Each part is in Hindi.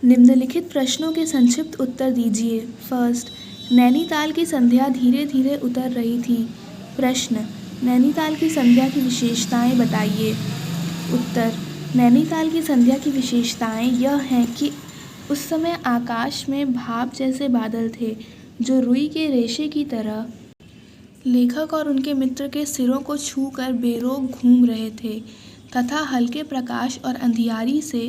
निम्नलिखित प्रश्नों के संक्षिप्त उत्तर दीजिए। फर्स्ट, नैनीताल की संध्या धीरे धीरे उतर रही थी। प्रश्न, नैनीताल की संध्या की विशेषताएं बताइए। उत्तर, नैनीताल की संध्या की विशेषताएं यह हैं कि उस समय आकाश में भाप जैसे बादल थे जो रुई के रेशे की तरह लेखक और उनके मित्र के सिरों को छूकर बेरोक घूम रहे थे तथा हल्के प्रकाश और अंधियारी से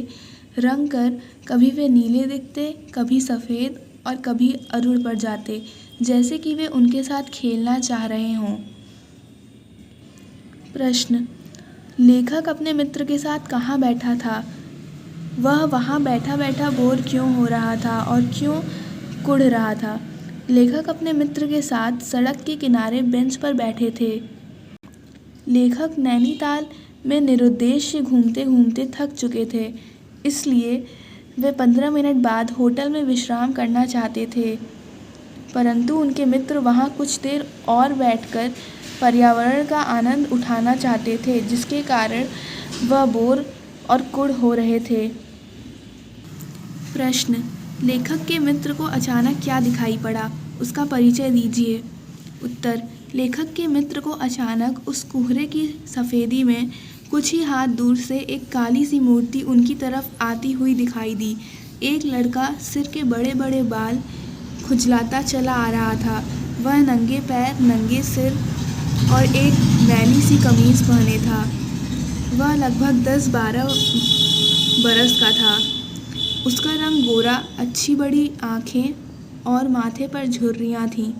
रंग कर कभी वे नीले दिखते, कभी सफ़ेद और कभी अरुण पड़ जाते, जैसे कि वे उनके साथ खेलना चाह रहे हों। प्रश्न, लेखक अपने मित्र के साथ कहाँ बैठा था? वह वहाँ बैठा बैठा बोर क्यों हो रहा था और क्यों कुढ़ रहा था? लेखक अपने मित्र के साथ सड़क के किनारे बेंच पर बैठे थे। लेखक नैनीताल में निरुद्देश्य घूमते घूमते थक चुके थे, इसलिए वे 15 मिनट बाद होटल में विश्राम करना चाहते थे, परंतु उनके मित्र वहाँ कुछ देर और बैठकर पर्यावरण का आनंद उठाना चाहते थे, जिसके कारण वह बोर और कुढ़ हो रहे थे। प्रश्न, लेखक के मित्र को अचानक क्या दिखाई पड़ा? उसका परिचय दीजिए। उत्तर, लेखक के मित्र को अचानक उस कोहरे की सफ़ेदी में कुछ ही हाथ दूर से एक काली सी मूर्ति उनकी तरफ आती हुई दिखाई दी। एक लड़का सिर के बड़े बड़े बाल खुजलाता चला आ रहा था। वह नंगे पैर, नंगे सिर और एक मैली सी कमीज़ पहने था। वह लगभग 10-12 बरस का था। उसका रंग गोरा, अच्छी बड़ी आँखें और माथे पर झुर्रियाँ थीं।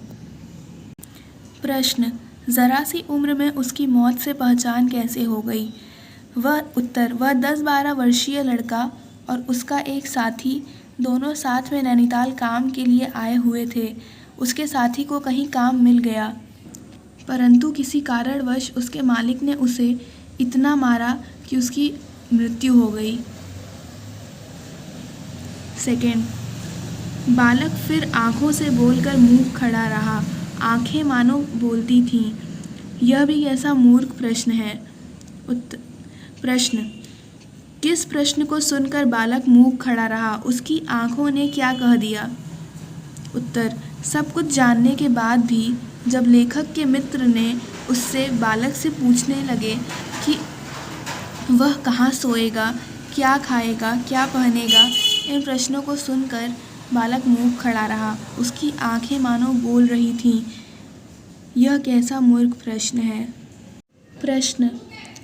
प्रश्न, ज़रा सी उम्र में उसकी मौत से पहचान कैसे हो गई? उत्तर, वह 10-12 वर्षीय लड़का और उसका एक साथी दोनों साथ में नैनीताल काम के लिए आए हुए थे। उसके साथी को कहीं काम मिल गया, परंतु किसी कारणवश उसके मालिक ने उसे इतना मारा कि उसकी मृत्यु हो गई। सेकेंड, बालक फिर आँखों से बोलकर मूक खड़ा रहा। आँखें मानो बोलती थीं। यह भी कैसा मूर्ख प्रश्न है। प्रश्न, किस प्रश्न को सुनकर बालक मूक खड़ा रहा? उसकी आँखों ने क्या कह दिया? उत्तर, सब कुछ जानने के बाद भी जब लेखक के मित्र ने उससे बालक से पूछने लगे कि वह कहाँ सोएगा, क्या खाएगा, क्या पहनेगा, इन प्रश्नों को सुनकर बालक मूक खड़ा रहा। उसकी आँखें मानो बोल रही थीं। यह कैसा मूर्ख प्रश्न है। प्रश्न,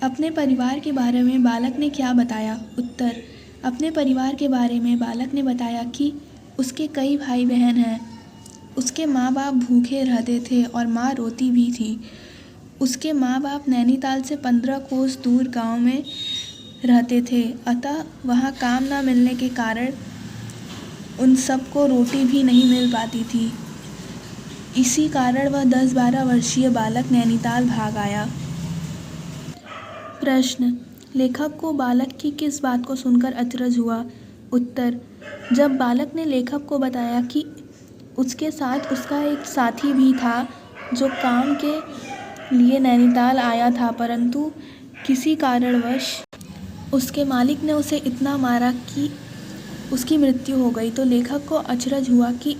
अपने परिवार के बारे में बालक ने क्या बताया? उत्तर, अपने परिवार के बारे में बालक ने बताया कि उसके कई भाई बहन हैं। उसके माँ बाप भूखे रहते थे और माँ रोती भी थी। उसके माँ बाप नैनीताल से 15 कोस दूर गांव में रहते थे, अतः वहाँ काम न मिलने के कारण उन सबको रोटी भी नहीं मिल पाती थी। इसी कारण वह 10-12 वर्षीय बालक नैनीताल भाग आया। प्रश्न, लेखक को बालक की किस बात को सुनकर अचरज हुआ? उत्तर, जब बालक ने लेखक को बताया कि उसके साथ उसका एक साथी भी था जो काम के लिए नैनीताल आया था, परंतु किसी कारणवश उसके मालिक ने उसे इतना मारा कि उसकी मृत्यु हो गई, तो लेखक को अचरज हुआ कि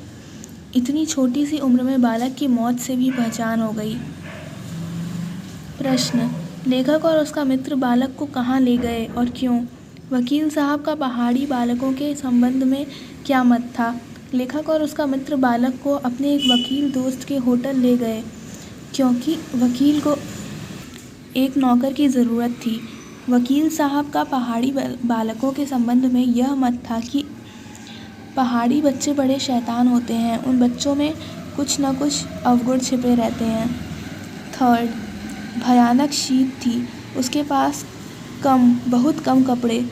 इतनी छोटी सी उम्र में बालक की मौत से भी पहचान हो गई। प्रश्न, लेखक और उसका मित्र बालक को कहाँ ले गए और क्यों? वकील साहब का पहाड़ी बालकों के संबंध में क्या मत था? लेखक और उसका मित्र बालक को अपने एक वकील दोस्त के होटल ले गए, क्योंकि वकील को एक नौकर की ज़रूरत थी। वकील साहब का पहाड़ी बालकों के संबंध में यह मत था कि पहाड़ी बच्चे बड़े शैतान होते हैं, उन बच्चों में कुछ न कुछ अवगुण छिपे रहते हैं। थर्ड, भयानक शीत थी, उसके पास बहुत कम कपड़े।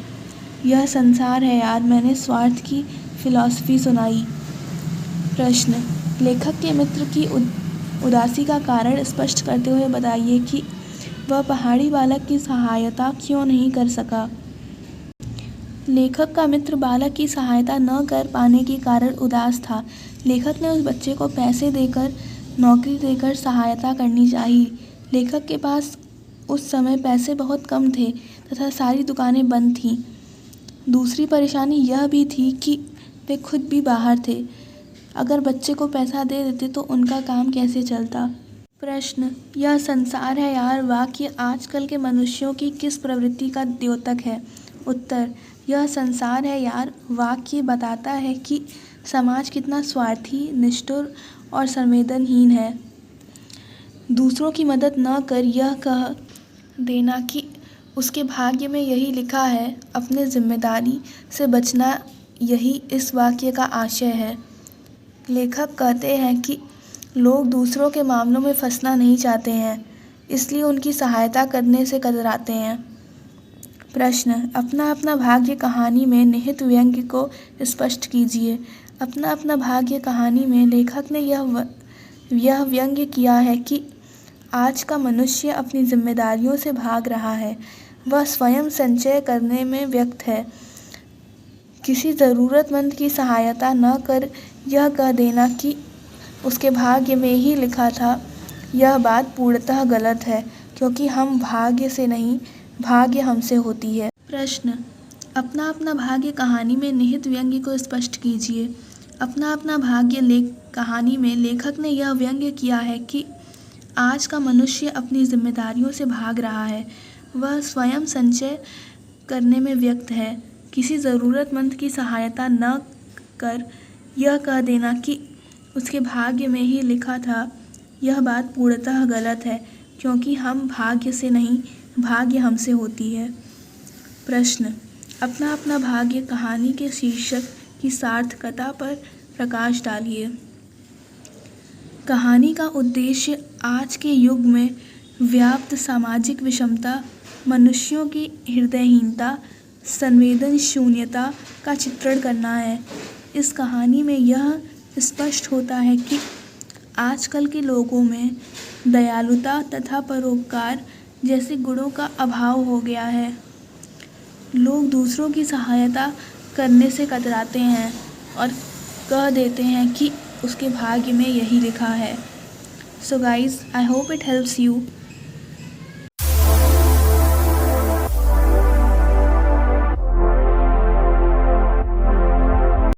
यह संसार है यार, मैंने स्वार्थ की फिलॉसफी सुनाई। प्रश्न, लेखक के मित्र की उदासी का कारण स्पष्ट करते हुए बताइए कि वह पहाड़ी बालक की सहायता क्यों नहीं कर सका। लेखक का मित्र बालक की सहायता न कर पाने के कारण उदास था। लेखक ने उस बच्चे को पैसे देकर, नौकरी देकर सहायता करनी चाहिए। लेखक के पास उस समय पैसे बहुत कम थे तथा सारी दुकानें बंद थीं। दूसरी परेशानी यह भी थी कि वे खुद भी बाहर थे। अगर बच्चे को पैसा दे देते तो उनका काम कैसे चलता। प्रश्न, यह संसार है यार वाक्य आजकल के मनुष्यों की किस प्रवृत्ति का द्योतक है। उत्तर, यह संसार है यार वाक्य बताता है कि समाज कितना स्वार्थी, निष्ठुर और संवेदनहीन है। दूसरों की मदद न कर यह कह देना कि उसके भाग्य में यही लिखा है, अपने जिम्मेदारी से बचना, यही इस वाक्य का आशय है। लेखक कहते हैं कि लोग दूसरों के मामलों में फंसना नहीं चाहते हैं, इसलिए उनकी सहायता करने से कतराते हैं। प्रश्न, अपना अपना भाग्य कहानी में निहित व्यंग्य को स्पष्ट कीजिए। अपना अपना भाग्य कहानी में लेखक ने यह व्यंग्य किया है कि आज का मनुष्य अपनी जिम्मेदारियों से भाग रहा है। वह स्वयं संचय करने में व्यक्त है। किसी ज़रूरतमंद की सहायता न कर यह कह देना कि उसके भाग्य में ही लिखा था, यह बात पूर्णतः गलत है, क्योंकि हम भाग्य से नहीं, भाग्य हमसे होती है। प्रश्न, अपना अपना भाग्य कहानी में निहित व्यंग्य को स्पष्ट कीजिए। अपना अपना भाग्य कहानी में लेखक ने यह व्यंग्य किया है कि आज का मनुष्य अपनी जिम्मेदारियों से भाग रहा है। वह स्वयं संचय करने में व्यक्त है। किसी ज़रूरतमंद की सहायता न कर यह कह देना कि उसके भाग्य में ही लिखा था, यह बात पूर्णतः गलत है, क्योंकि हम भाग्य से नहीं, भाग्य हमसे होती है। प्रश्न, अपना अपना भाग्य कहानी के शीर्षक की सार्थकता पर प्रकाश डालिए। कहानी का उद्देश्य आज के युग में व्याप्त सामाजिक विषमता, मनुष्यों की हृदयहीनता, संवेदन शून्यता का चित्रण करना है। इस कहानी में यह स्पष्ट होता है कि आजकल के लोगों में दयालुता तथा परोपकार जैसे गुणों का अभाव हो गया है। लोग दूसरों की सहायता करने से कतराते हैं और कह देते हैं कि उसके भाग्य में यही लिखा है। So guys, I hope it helps you.